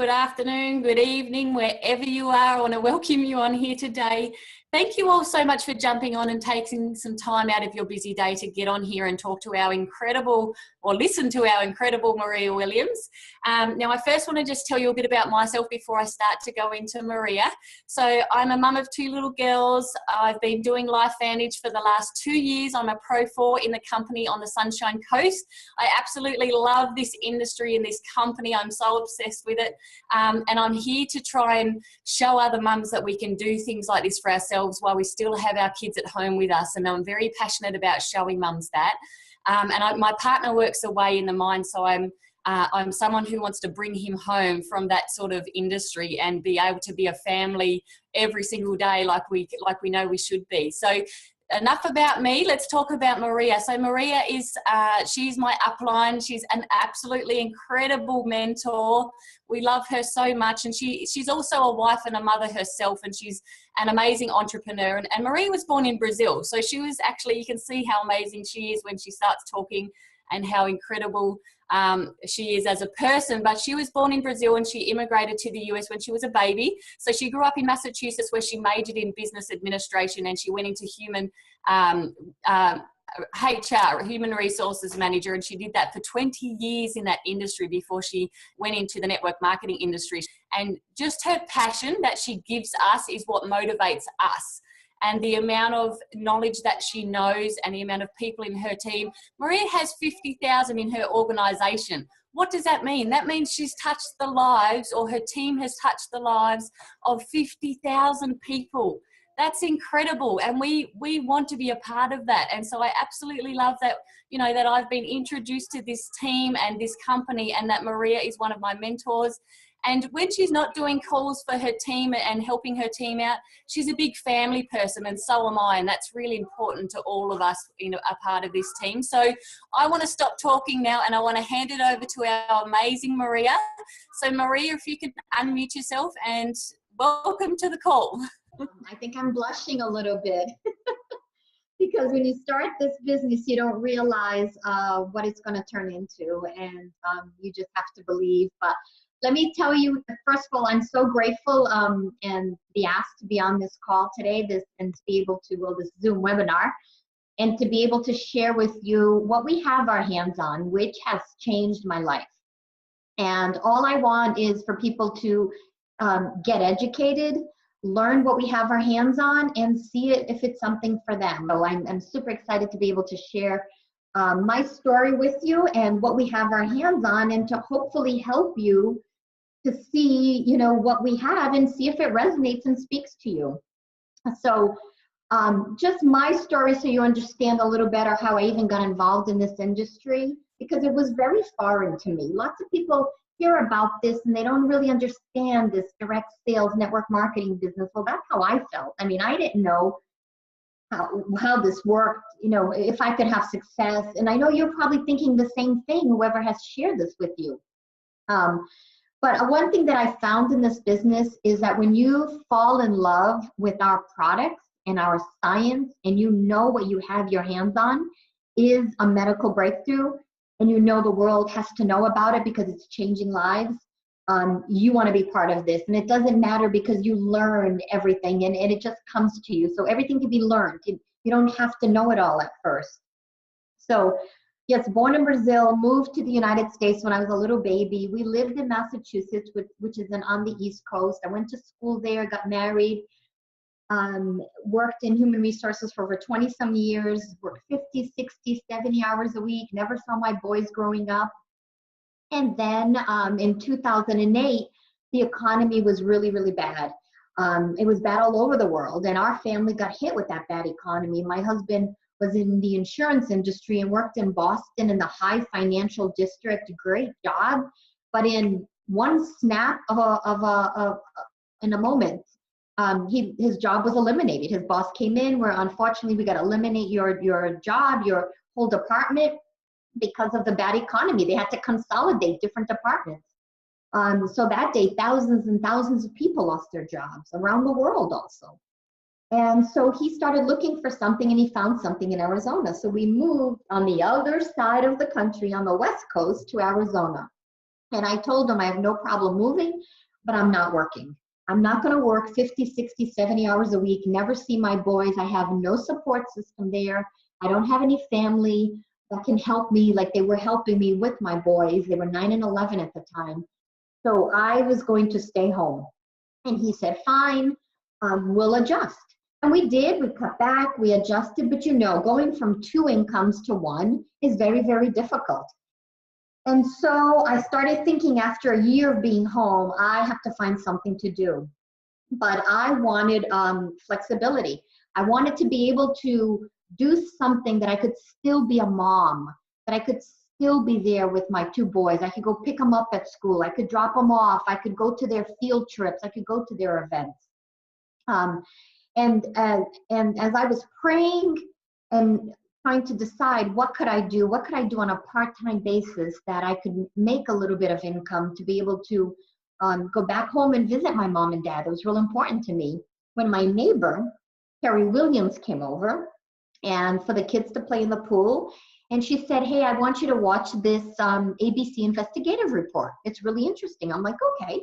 good afternoon, good evening, wherever you are. I want to welcome you on here today. Thank you all so much for jumping on and taking some time out of your busy day to get on here and talk to our incredible, or listen to our incredible Maria Williams. Now, I first want to just tell you a bit about myself before I start to go into Maria. So I'm a mum of two little girls. I've been doing LifeVantage for the last 2 years. I'm a Pro 4 in the company on the Sunshine Coast. I absolutely love this industry and this company. I'm so obsessed with it. And I'm here to try and show other mums that we can do things like this for ourselves while we still have our kids at home with us. And I'm very passionate about showing mums that. My partner works away in the mine, so I'm someone who wants to bring him home from that sort of industry and be able to be a family every single day like we know we should be. So enough about me. Let's talk about Maria. So Maria is, she's my upline. She's an absolutely incredible mentor. We love her so much. And she's also a wife and a mother herself. And she's an amazing entrepreneur. And Maria was born in Brazil. So she was actually, you can see how amazing she is when she starts talking and how incredible she is as a person. But she was born in Brazil and she immigrated to the US when she was a baby. So she grew up in Massachusetts, where she majored in business administration, and she went into human HR, human resources manager, and she did that for 20 years in that industry before she went into the network marketing industry. And just her passion that she gives us is what motivates us. And the amount of knowledge that she knows and the amount of people in her team. Maria has 50,000 in her organization. What does that mean? That means she's touched the lives, or her team has touched the lives of 50,000 people. That's incredible. And we want to be a part of that. And so I absolutely love that, you know, that I've been introduced to this team and this company, and that Maria is one of my mentors. And when she's not doing calls for her team and helping her team out, she's a big family person, and so am I. And that's really important to all of us in a part of this team. So I want to stop talking now, and I want to hand it over to our amazing Maria. So Maria, if you can unmute yourself, and welcome to the call. I think I'm blushing a little bit because when you start this business, you don't realize what it's going to turn into, and you just have to believe. But let me tell you, first of all, I'm so grateful and be asked to be on this call today, and to be able to, this Zoom webinar, and to be able to share with you what we have our hands on, which has changed my life. And all I want is for people to get educated, learn what we have our hands on, and see it if it's something for them. So I'm super excited to be able to share my story with you and what we have our hands on, and to hopefully help you to see, you know, what we have and see if it resonates and speaks to you. So just my story, so you understand a little better how I even got involved in this industry, because it was very foreign to me. Lots of people hear about this and they don't really understand this direct sales network marketing business. Well, that's how I felt. I mean, I didn't know how this worked, you know, if I could have success. And I know you're probably thinking the same thing, whoever has shared this with you. But one thing that I found in this business is that when you fall in love with our products and our science, and you know what you have your hands on is a medical breakthrough, and you know the world has to know about it because it's changing lives, you want to be part of this. And it doesn't matter, because you learn everything, and it just comes to you. So everything can be learned. You don't have to know it all at first. So yes, born in Brazil, moved to the United States when I was a little baby. We lived in Massachusetts, which is on the East Coast. I went to school there, got married, worked in human resources for over 20-some years, worked 50, 60, 70 hours a week, never saw my boys growing up. And then in 2008, the economy was really, really bad. It was bad all over the world, and our family got hit with that bad economy. My husband was in the insurance industry and worked in Boston in the high financial district. Great job, but in one snap in a moment, his job was eliminated. His boss came in, where unfortunately we got to eliminate your job, your whole department, because of the bad economy. They had to consolidate different departments. So that day, thousands and thousands of people lost their jobs around the world also. And so he started looking for something, and he found something in Arizona. So we moved on the other side of the country, on the West Coast, to Arizona. And I told them I have no problem moving, but I'm not working. I'm not going to work 50, 60, 70 hours a week, never see my boys. I have no support system there. I don't have any family that can help me like they were helping me with my boys. They were 9 and 11 at the time. So I was going to stay home. And he said, fine, we'll adjust. And we did, we cut back, we adjusted, but you know, going from 2 incomes to 1 is very, very difficult. And so I started thinking after a year of being home, I have to find something to do. But I wanted flexibility. I wanted to be able to do something that I could still be a mom, that I could still be there with my 2 boys. I could go pick them up at school. I could drop them off. I could go to their field trips. I could go to their events. And as I was praying and trying to decide what could I do on a part-time basis that I could make a little bit of income to be able to go back home and visit my mom and dad. It was real important to me. When my neighbor, Terry Williams, came over and for the kids to play in the pool, and she said, hey, I want you to watch this ABC investigative report. It's really interesting. I'm like, okay.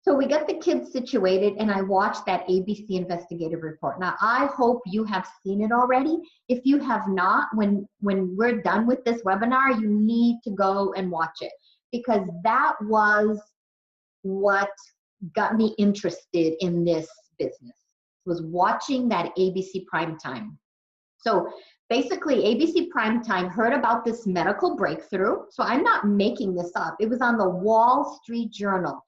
So we got the kids situated and I watched that ABC investigative report. Now, I hope you have seen it already. If you have not, when we're done with this webinar, you need to go and watch it, because that was what got me interested in this business, was watching that ABC Primetime. So basically, ABC Primetime heard about this medical breakthrough. So I'm not making this up. It was on the Wall Street Journal.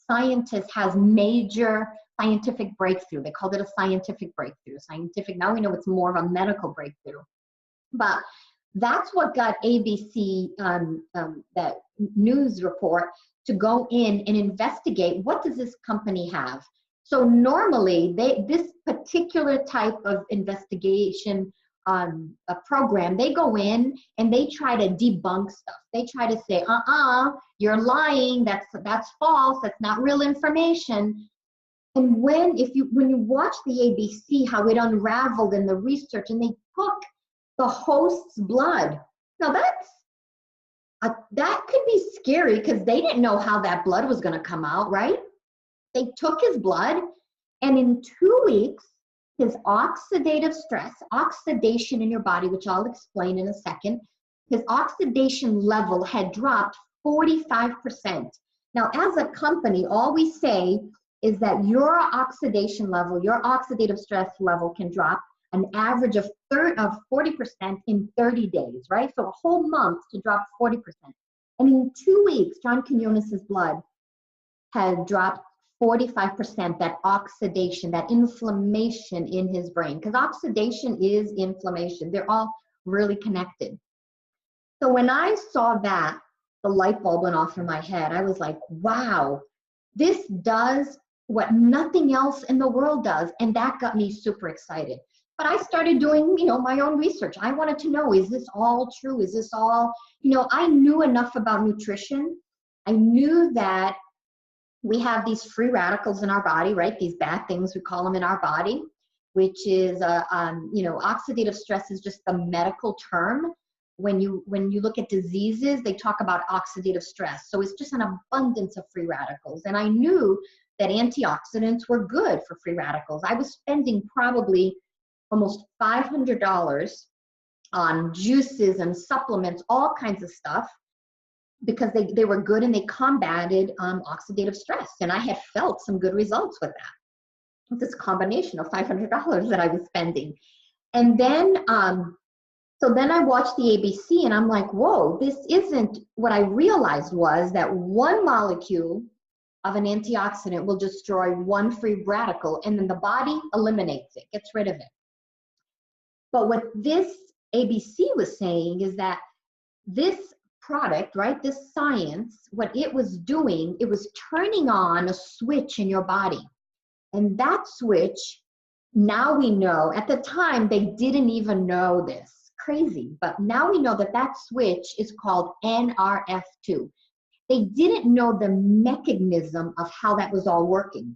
Scientist has major scientific breakthrough. They called it a scientific breakthrough. Scientific, now we know it's more of a medical breakthrough. But that's what got ABC, that news report, to go in and investigate, what does this company have? So normally, this particular type of investigation a program, they go in and they try to debunk stuff. They try to say, you're lying, that's false, that's not real information. And when you watch the ABC, how it unraveled in the research, and they took the host's blood. Now that could be scary, because they didn't know how that blood was going to come out, right? They took his blood, and in 2 weeks, his oxidative stress, oxidation in your body, which I'll explain in a second, his oxidation level had dropped 45%. Now, as a company, all we say is that your oxidation level, your oxidative stress level can drop an average of 40% in 30 days, right? So a whole month to drop 40%. And in 2 weeks, John Quinones's blood had dropped 45%, that oxidation, that inflammation in his brain, because oxidation is inflammation. They're all really connected. So when I saw that, the light bulb went off in my head. I was like, wow, this does what nothing else in the world does. And that got me super excited. But I started doing, my own research. I wanted to know, is this all true? Is this all, I knew enough about nutrition. I knew that we have these free radicals in our body, right? These bad things, we call them, in our body, which is, oxidative stress is just the medical term. When you look at diseases, they talk about oxidative stress. So it's just an abundance of free radicals. And I knew that antioxidants were good for free radicals. I was spending probably almost $500 on juices and supplements, all kinds of stuff, because they were good and they combated oxidative stress. And I had felt some good results with that, with this combination of $500 that I was spending. And then, so then I watched the ABC and I'm like, whoa, this isn't, what I realized was that one molecule of an antioxidant will destroy one free radical, and then the body eliminates it, gets rid of it. But what this ABC was saying is that this product, right, this science, what it was doing, it was turning on a switch in your body. And that switch, now we know, at the time they didn't even know this, crazy, but now we know that that switch is called Nrf2. They didn't know the mechanism of how that was all working.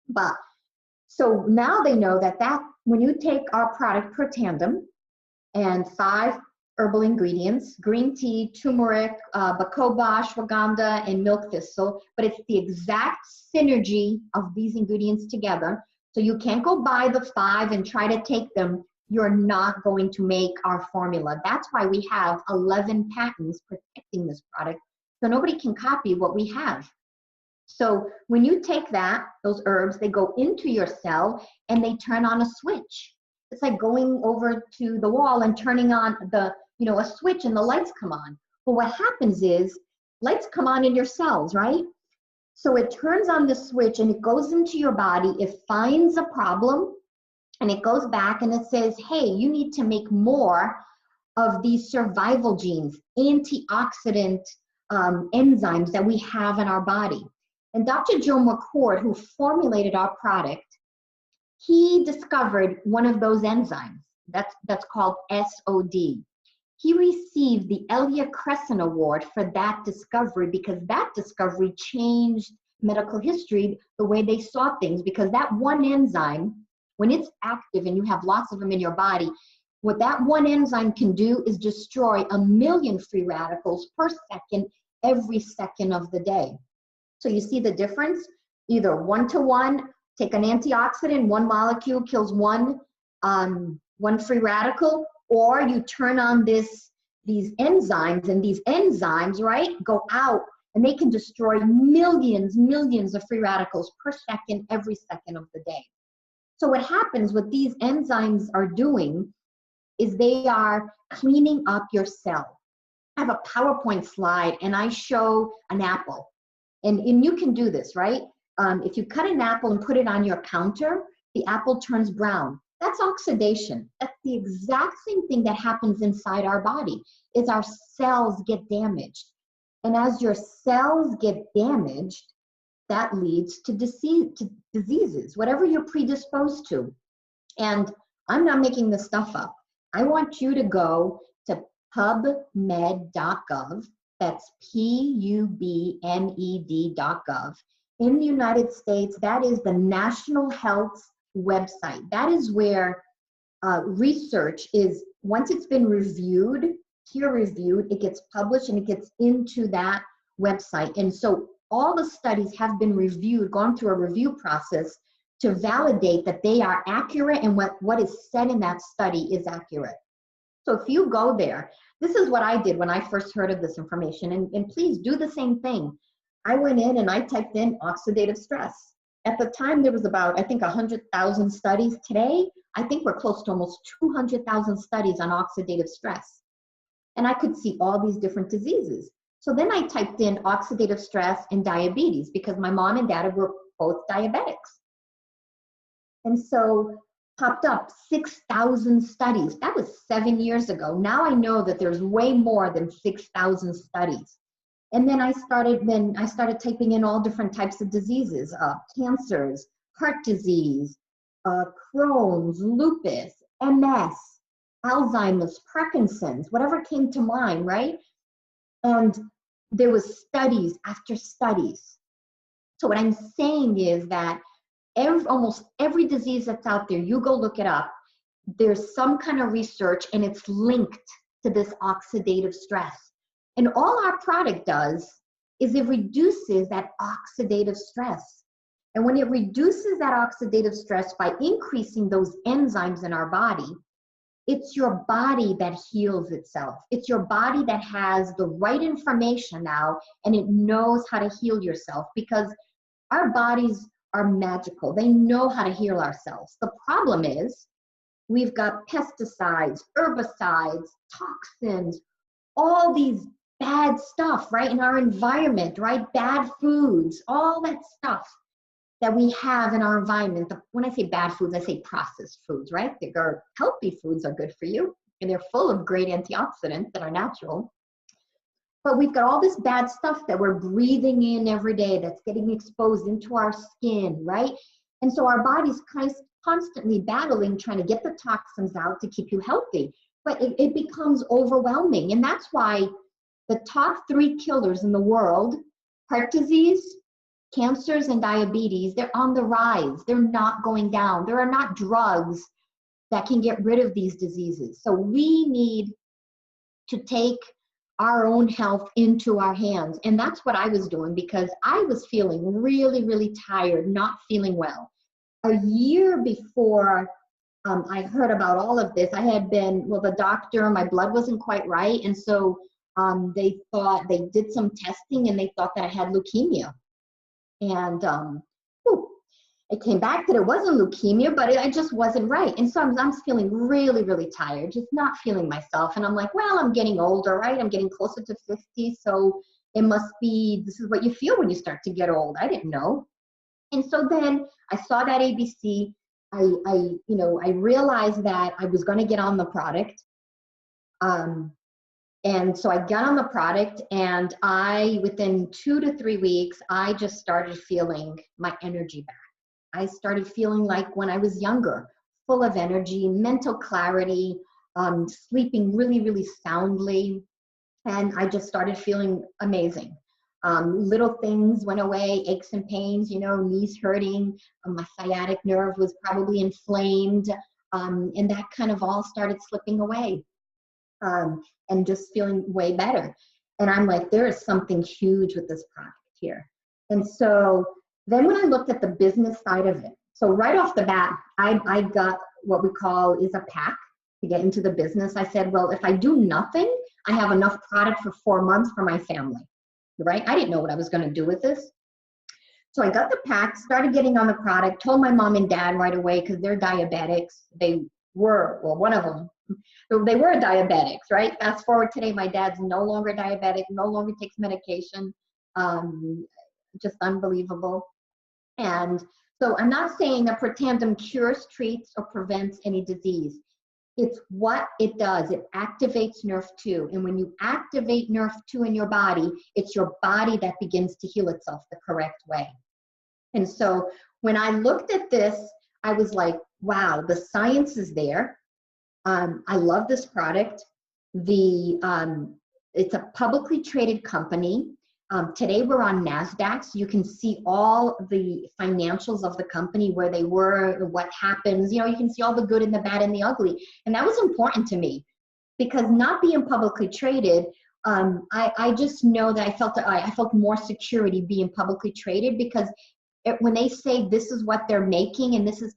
But so now they know that when you take our product per tandem and 5 herbal ingredients: green tea, turmeric, bacoba, ashwagandha, and milk thistle. But it's the exact synergy of these ingredients together. So you can't go buy the 5 and try to take them. You're not going to make our formula. That's why we have 11 patents protecting this product, so nobody can copy what we have. So when you take that, those herbs, they go into your cell and they turn on a switch. It's like going over to the wall and turning on a switch and the lights come on. Well, what happens is lights come on in your cells, right? So it turns on the switch and it goes into your body. It finds a problem and it goes back and it says, hey, you need to make more of these survival genes, antioxidant enzymes that we have in our body. And Dr. Joe McCord, who formulated our product, he discovered one of those enzymes. That's called SOD. He received the Elia Crescent Award for that discovery, because that discovery changed medical history, the way they saw things, because that one enzyme, when it's active and you have lots of them in your body, what that one enzyme can do is destroy 1 million free radicals per second, every second of the day. So you see the difference? Either 1-to-1, take an antioxidant, one molecule kills one free radical, or you turn on these enzymes, and these enzymes, right, go out and they can destroy millions of free radicals per second, every second of the day. So what happens, what these enzymes are doing, is they are cleaning up your cell. I have a PowerPoint slide and I show an apple. And you can do this, right? If you cut an apple and put it on your counter, the apple turns brown. That's oxidation. That's the exact same thing that happens inside our body, is our cells get damaged. And as your cells get damaged, that leads to diseases, whatever you're predisposed to. And I'm not making this stuff up. I want you to go to pubmed.gov. That's PUBMED.gov. In the United States, that is the National Health website. That is where research is, once it's been reviewed, peer-reviewed, it gets published and it gets into that website. And so all the studies have been reviewed, gone through a review process to validate that they are accurate and what is said in that study is accurate. So if you go there, this is what I did when I first heard of this information, and please do the same thing. I went in and I typed in oxidative stress. At the time, there was about, I think, 100,000 studies. Today, I think we're close to almost 200,000 studies on oxidative stress. And I could see all these different diseases. So then I typed in oxidative stress and diabetes, because my mom and dad were both diabetics. And so popped up 6,000 studies. That was 7 years ago. Now I know that there's way more than 6,000 studies. And then I started typing in all different types of diseases, cancers, heart disease, Crohn's, lupus, MS, Alzheimer's, Parkinson's, whatever came to mind, right? And there was studies after studies. So what I'm saying is that almost every disease that's out there, you go look it up, there's some kind of research and it's linked to this oxidative stress. And all our product does is it reduces that oxidative stress. And when it reduces that oxidative stress by increasing those enzymes in our body, it's your body that heals itself. It's your body that has the right information now, and it knows how to heal yourself, because our bodies are magical. They know how to heal ourselves. The problem is we've got pesticides, herbicides, toxins, all these bad stuff, right, in our environment, right? Bad foods, all that stuff that we have in our environment. When I say bad foods, I say processed foods, right? They're healthy foods are good for you, and they're full of great antioxidants that are natural. But we've got all this bad stuff that we're breathing in every day that's getting exposed into our skin, right? And so our body's constantly battling, trying to get the toxins out to keep you healthy. But it becomes overwhelming. And that's why the top 3 killers in the world, heart disease, cancers, and diabetes, they're on the rise. They're not going down. There are not drugs that can get rid of these diseases. So we need to take our own health into our hands. And that's what I was doing, because I was feeling really, really tired, not feeling well. A year before I heard about all of this, I had been with a doctor, my blood wasn't quite right. And so they did some testing and they thought that I had leukemia. And it came back that it wasn't leukemia, but I just wasn't right. And so I'm feeling really, really tired, just not feeling myself. And I'm like, well, I'm getting older, right? I'm getting closer to 50. So it must be, this is what you feel when you start to get old. I didn't know. And so then I saw that ABC. I realized that I was going to get on the product. And so I got on the product, and within 2 to 3 weeks, I just started feeling my energy back. I started feeling like when I was younger, full of energy, mental clarity, sleeping really, really soundly. And I just started feeling amazing. Little things went away, aches and pains, knees hurting. My sciatic nerve was probably inflamed. And that kind of all started slipping away. And just feeling way better. And I'm like, there is something huge with this product here. And so then when I looked at the business side of it, so right off the bat, I got what we call is a pack to get into the business. I said, well, if I do nothing, I have enough product for 4 months for my family, right? I didn't know what I was going to do with this. So I got the pack, started getting on the product, told my mom and dad right away, because they're diabetics. One of them, they were diabetics, right? Fast forward today, my dad's no longer diabetic, no longer takes medication. Just unbelievable. And so I'm not saying that Protandim cures, treats, or prevents any disease. It's what it does. It activates Nrf2. And when you activate Nrf2 in your body, it's your body that begins to heal itself the correct way. And so when I looked at this, I was like, wow, the science is there. I love this product. It's a publicly traded company. Today we're on NASDAQ, so you can see all the financials of the company, where they were, what happens. You can see all the good and the bad and the ugly. And that was important to me, because not being publicly traded, I just know that I felt more security being publicly traded, because when they say this is what they're making and this is,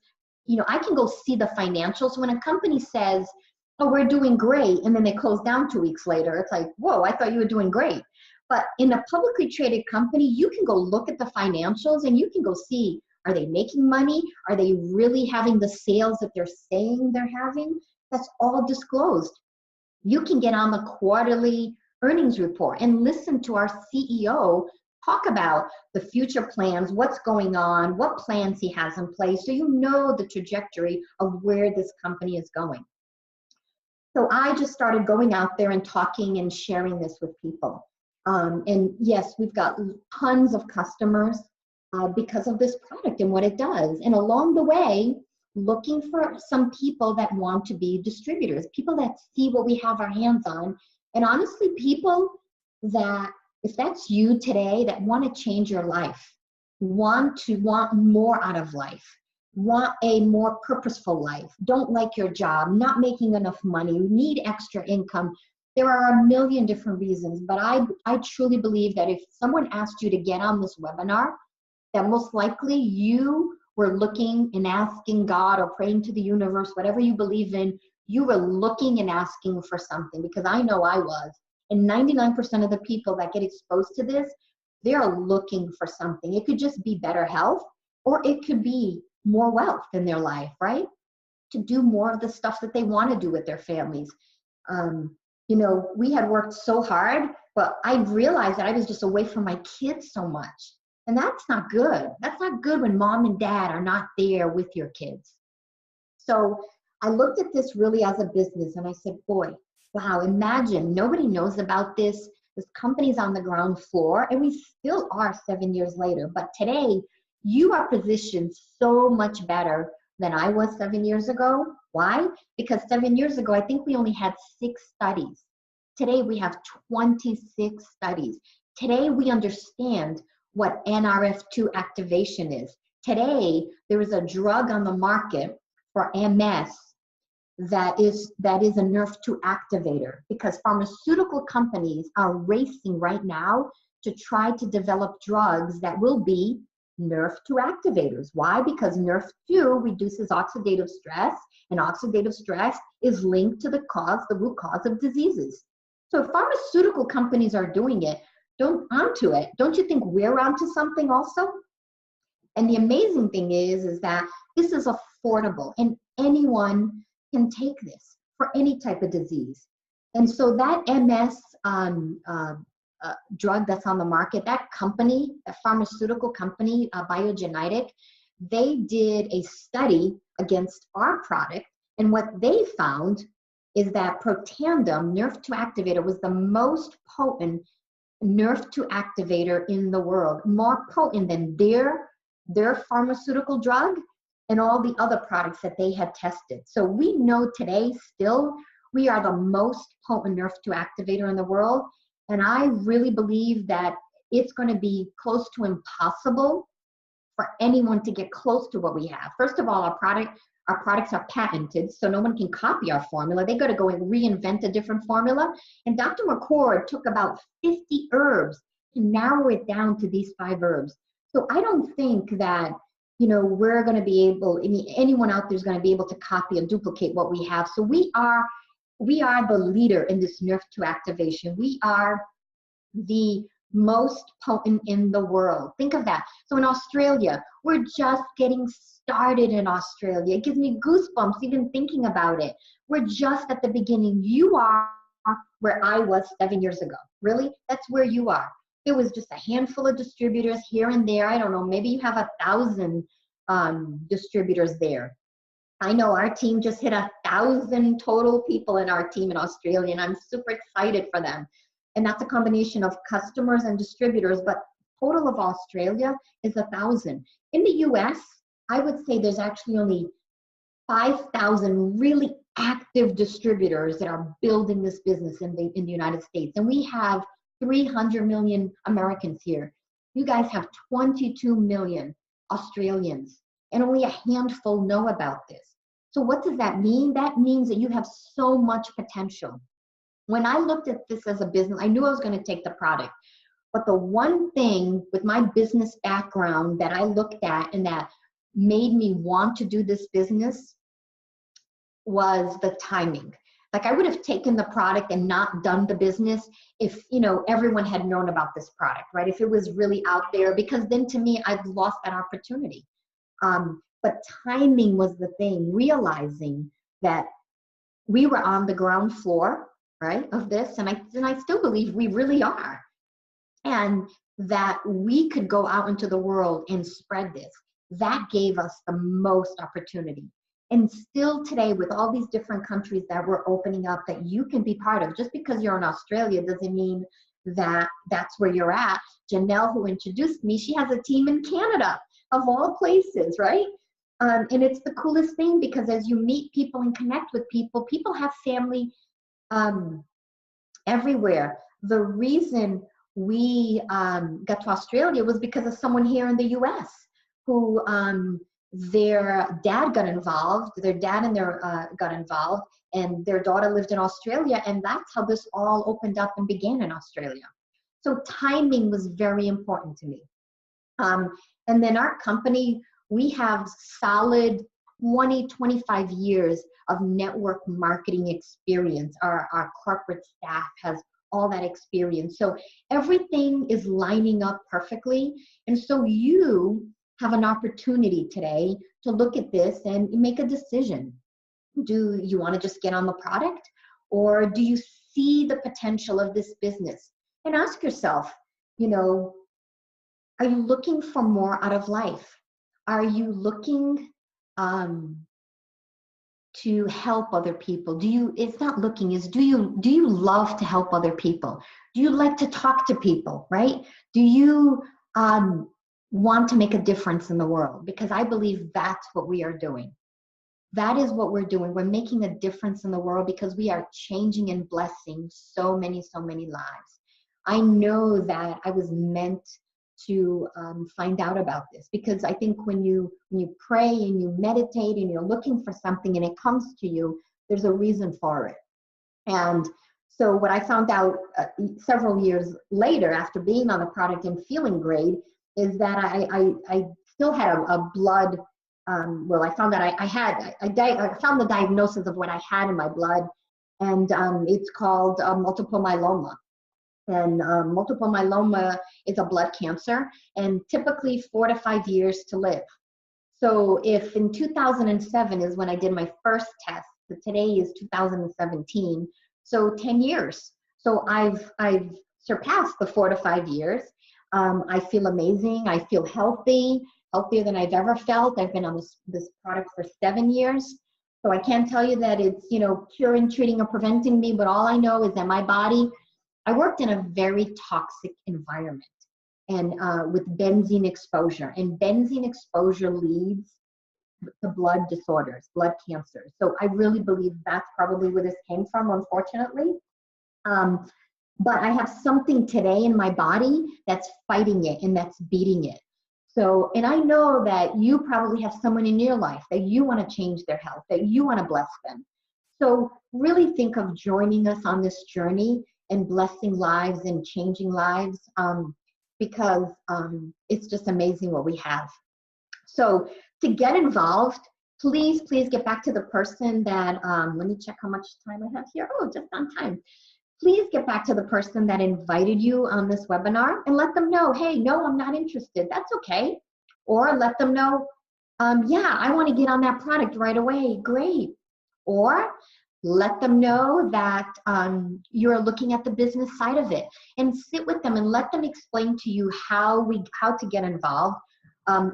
I can go see the financials. When a company says, oh, we're doing great, and then they close down 2 weeks later, it's like, whoa, I thought you were doing great. But in a publicly traded company, you can go look at the financials and you can go see, are they making money? Are they really having the sales that they're saying they're having? That's all disclosed. You can get on the quarterly earnings report and listen to our CEO talk about the future plans, what's going on, what plans he has in place, so you know the trajectory of where this company is going. So I just started going out there and talking and sharing this with people. And yes, we've got tons of customers because of this product and what it does. And along the way, looking for some people that want to be distributors, people that see what we have our hands on. And honestly, people that, if that's you today, that want to change your life, want more out of life, want a more purposeful life, don't like your job, not making enough money, need extra income. There are a million different reasons, but I truly believe that if someone asked you to get on this webinar, that most likely you were looking and asking God or praying to the universe, whatever you believe in, you were looking and asking for something, because I know I was. And 99% of the people that get exposed to this, they're looking for something. It could just be better health, or it could be more wealth in their life, right? To do more of the stuff that they want to do with their families. We had worked so hard, but I realized that I was just away from my kids so much. And that's not good. That's not good when mom and dad are not there with your kids. So I looked at this really as a business, and I said, boy, wow, imagine nobody knows about this. This company's on the ground floor, and we still are 7 years later. But today, you are positioned so much better than I was 7 years ago. Why? Because 7 years ago, I think we only had 6 studies. Today, we have 26 studies. Today, we understand what Nrf2 activation is. Today, there is a drug on the market for MS that is a Nrf2 activator, because pharmaceutical companies are racing right now to try to develop drugs that will be Nrf2 activators. Why? Because Nrf2 reduces oxidative stress, and oxidative stress is linked to the root cause of diseases. So if pharmaceutical companies are doing it, don't you think we're onto something also? And the amazing thing is that this is affordable, and anyone can take this for any type of disease. And so that MS drug that's on the market, that company, a pharmaceutical company, Biogenetic, they did a study against our product, and what they found is that Protandim Nrf2 activator was the most potent Nrf2 activator in the world, more potent than their pharmaceutical drug and all the other products that they had tested. So we know today still we are the most potent Nrf2 activator in the world, and I really believe that it's going to be close to impossible for anyone to get close to what we have. First of all, our products are patented, so no one can copy our formula. They got to go and reinvent a different formula. And Dr. McCord took about 50 herbs to narrow it down to these 5 herbs. So I don't think that, we're going to be able, anyone out there is going to be able to copy and duplicate what we have. So we are the leader in this Nrf2 activation. We are the most potent in the world. Think of that. So in Australia, we're just getting started in Australia. It gives me goosebumps even thinking about it. We're just at the beginning. You are where I was 7 years ago. Really? That's where you are. There was just a handful of distributors here and there. I don't know, maybe you have 1,000 distributors there. I know our team just hit 1,000 total people in our team in Australia, and I'm super excited for them. And that's a combination of customers and distributors, but total of Australia is 1,000. In the US, I would say there's actually only 5,000 really active distributors that are building this business in the United States. And we have 300 million Americans here. You guys have 22 million Australians, and only a handful know about this. So what does that mean? That means that you have so much potential. When I looked at this as a business, I knew I was going to take the product. But the one thing with my business background that I looked at and that made me want to do this business was the timing. Like, I would have taken the product and not done the business if, everyone had known about this product, right? If it was really out there, because then to me, I'd lost that opportunity. But timing was the thing, realizing that we were on the ground floor, right, of this, and I still believe we really are, and that we could go out into the world and spread this. That gave us the most opportunity. And still today, with all these different countries that we're opening up that you can be part of, just because you're in Australia doesn't mean that that's where you're at. Janelle, who introduced me, she has a team in Canada, of all places, right? And it's the coolest thing, because as you meet people and connect with people, people have family everywhere. The reason we got to Australia was because of someone here in the US who their dad got involved, their dad and their got involved, and their daughter lived in Australia, and that's how this all opened up and began in Australia. So timing was very important to me. And then our company, we have solid 20, 25 years of network marketing experience. Our corporate staff has all that experience. So everything is lining up perfectly. And so you have an opportunity today to look at this and make a decision. Do you want to just get on the product, or do you see the potential of this business? And ask yourself, are you looking for more out of life? Are you looking to help other people? It's not looking, is do you love to help other people? Do you like to talk to people, right? Do you want to make a difference in the world? Because I believe that's what we are doing. That is what we're doing. We're making a difference in the world because we are changing and blessing so many lives. I know that I was meant to find out about this, because I think when you pray and you meditate and you're looking for something and it comes to you, There's a reason for it. And so what I found out several years later, after being on the product and feeling great, is that I still had a blood, well, I found that I found the diagnosis of what I had in my blood, and it's called multiple myeloma. And multiple myeloma is a blood cancer, and typically 4 to 5 years to live. So if in 2007 is when I did my first test, but today is 2017, so 10 years. So I've surpassed the 4 to 5 years. I feel amazing. I feel healthy, healthier than I've ever felt. I've been on this product for 7 years. So I can't tell you that it's, you know, curing, treating, or preventing me, but all I know is that my body, I worked in a very toxic environment and with benzene exposure. And benzene exposure leads to blood disorders, blood cancers. So I really believe that's probably where this came from, unfortunately. But I have something today in my body that's fighting it and that's beating it. So, and I know that you probably have someone in your life that you want to change their health, that you want to bless them. So really think of joining us on this journey and blessing lives and changing lives, because it's just amazing what we have. So to get involved, please get back to the person that, let me check how much time I have here. Oh, just on time. Please get back to the person that invited you on this webinar and let them know, hey, no, I'm not interested. That's okay. Or let them know, yeah, I want to get on that product right away. Great. Or let them know that you're looking at the business side of it, and sit with them and let them explain to you how to get involved.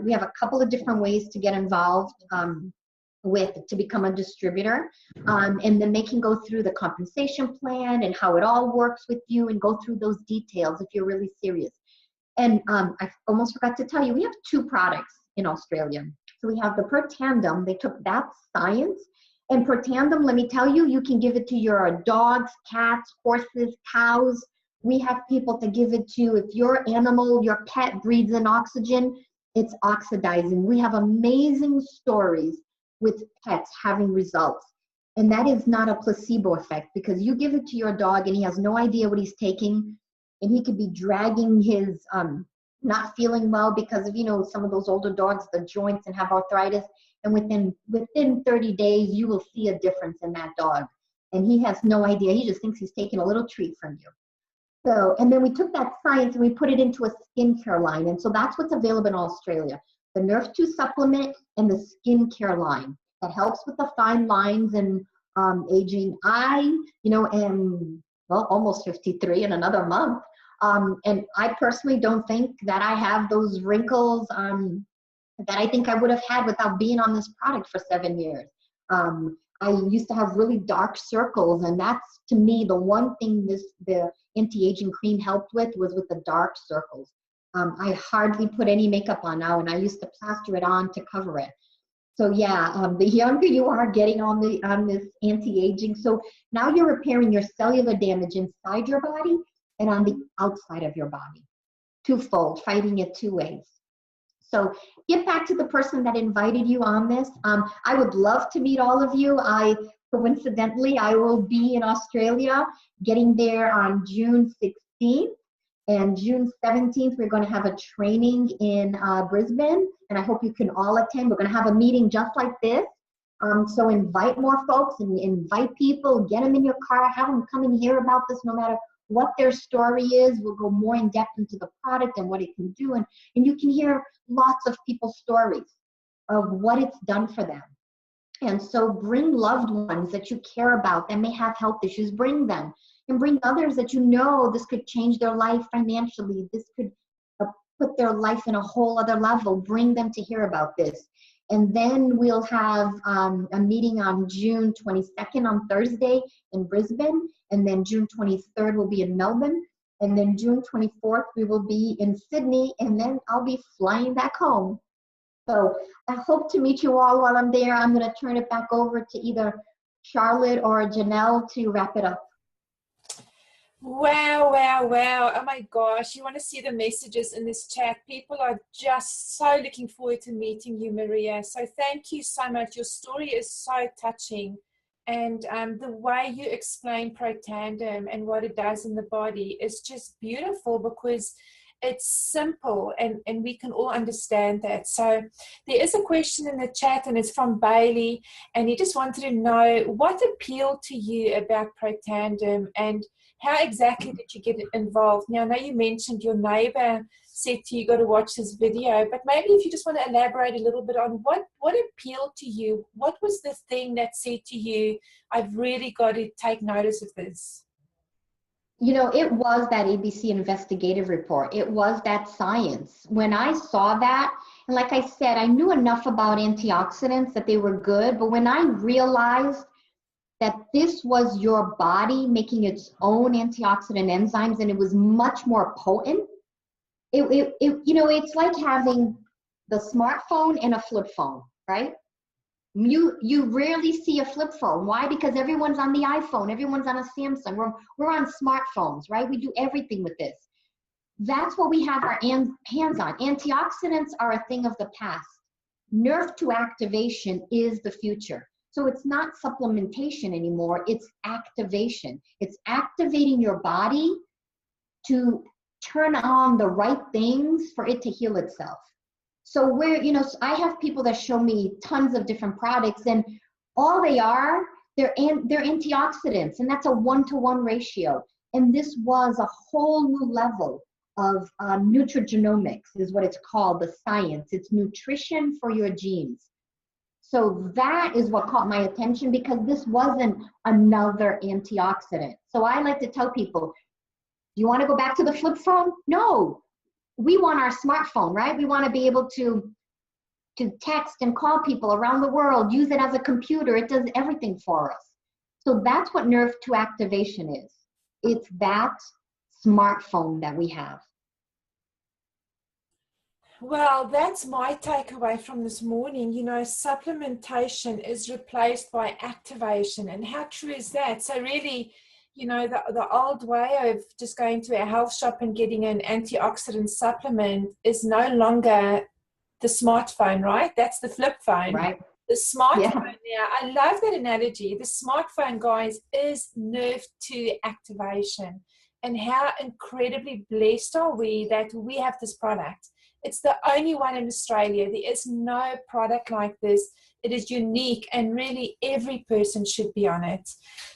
We have a couple of different ways to get involved to become a distributor, and then they can go through the compensation plan and how it all works with you and go through those details if you're really serious. And I almost forgot to tell you, we have 2 products in Australia. So we have the Protandim. They took that science, and Protandim, let me tell you, you can give it to your dogs, cats, horses, cows. We have people to give it to. If your animal, your pet breathes in oxygen, it's oxidizing. We have amazing stories with pets having results. And that is not a placebo effect, because you give it to your dog and he has no idea what he's taking, and he could be dragging his not feeling well because of, you know, some of those older dogs, the joints, and have arthritis. And within 30 days, you will see a difference in that dog. And he has no idea. He just thinks he's taking a little treat from you. So, and then we took that science and we put it into a skincare line. And so that's what's available in Australia. The Nrf2 supplement and the skincare line that helps with the fine lines and aging. I, you know, am, well, almost 53 in another month. And I personally don't think that I have those wrinkles that I think I would have had without being on this product for 7 years. I used to have really dark circles, and that's, to me, the one thing the anti-aging cream helped with the dark circles. I hardly put any makeup on now, and I used to plaster it on to cover it. So yeah, the younger you are getting on this anti-aging, so now you're repairing your cellular damage inside your body and on the outside of your body. Twofold, fighting it 2 ways. So get back to the person that invited you on this. I would love to meet all of you. Coincidentally, I will be in Australia, getting there on June 16th. And June 17th, we're going to have a training in Brisbane, and I hope you can all attend. We're going to have a meeting just like this. So invite more folks and invite people, get them in your car, have them come and hear about this no matter what their story is. We'll go more in depth into the product and what it can do. And you can hear lots of people's stories of what it's done for them. And so bring loved ones that you care about that may have health issues, bring them. And bring others that you know this could change their life financially. This could put their life in a whole other level. Bring them to hear about this. And then we'll have a meeting on June 22nd on Thursday in Brisbane. And then June 23rd will be in Melbourne. And then June 24th, we will be in Sydney. And then I'll be flying back home. So I hope to meet you all while I'm there. I'm going to turn it back over to either Charlotte or Janelle to wrap it up. Wow, wow, wow. Oh my gosh. You want to see the messages in this chat. People are just so looking forward to meeting you, Maria. So thank you so much. Your story is so touching. And the way you explain Protandim and what it does in the body is just beautiful, because it's simple and we can all understand that. So there is a question in the chat, and it's from Bailey, and he just wanted to know what appealed to you about Protandim and how exactly did you get involved? Now, I know you mentioned your neighbor said to you, got to watch this video, but maybe if you just want to elaborate a little bit on what appealed to you, what was the thing that said to you, I've really got to take notice of this? You know, it was that ABC investigative report. It was that science. When I saw that, and like I said, I knew enough about antioxidants that they were good, but when I realized that this was your body making its own antioxidant enzymes and it was much more potent, you know, it's like having the smartphone and a flip phone, right? You rarely see a flip phone. Why? Because everyone's on the iPhone, everyone's on a Samsung. We're on smartphones, right? We do everything with this. That's what we have our hands on. Antioxidants are a thing of the past. Nrf2 activation is the future. So it's not supplementation anymore, it's activation. It's activating your body to turn on the right things for it to heal itself. So where, you know, I have people that show me tons of different products, and all they are, they're antioxidants, and that's a 1-to-1 ratio. And this was a whole new level of nutrigenomics, is what it's called, the science. It's nutrition for your genes. So that is what caught my attention, because this wasn't another antioxidant. So I like to tell people, do you want to go back to the flip phone? No. We want our smartphone, right? We want to be able to text and call people around the world, use it as a computer. It does everything for us. So that's what Nrf2 activation is. It's that smartphone that we have. Well, that's my takeaway from this morning. You know, supplementation is replaced by activation. And how true is that? So really, you know, the old way of just going to a health shop and getting an antioxidant supplement is no longer the smartphone, right? That's the flip phone. Right. The smartphone now, I love that analogy. The smartphone, guys, is Nrf2 activation. And how incredibly blessed are we that we have this product. It's the only one in Australia. There is no product like this. It is unique, and really every person should be on it.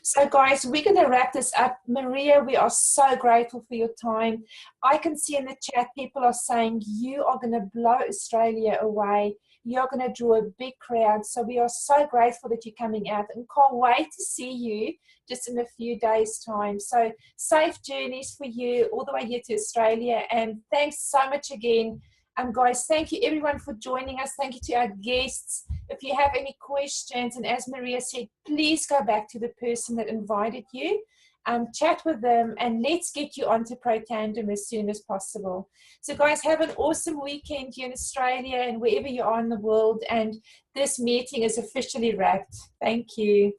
So guys, we're going to wrap this up. Maria, we are so grateful for your time. I can see in the chat people are saying you are going to blow Australia away. You're going to draw a big crowd. So we are so grateful that you're coming out, and can't wait to see you just in a few days' time. So safe journeys for you all the way here to Australia. And thanks so much again. Guys, thank you everyone for joining us. Thank you to our guests. If you have any questions, and as Maria said, please go back to the person that invited you, chat with them, and let's get you onto Protandim as soon as possible. So guys, have an awesome weekend here in Australia and wherever you are in the world. And this meeting is officially wrapped. Thank you.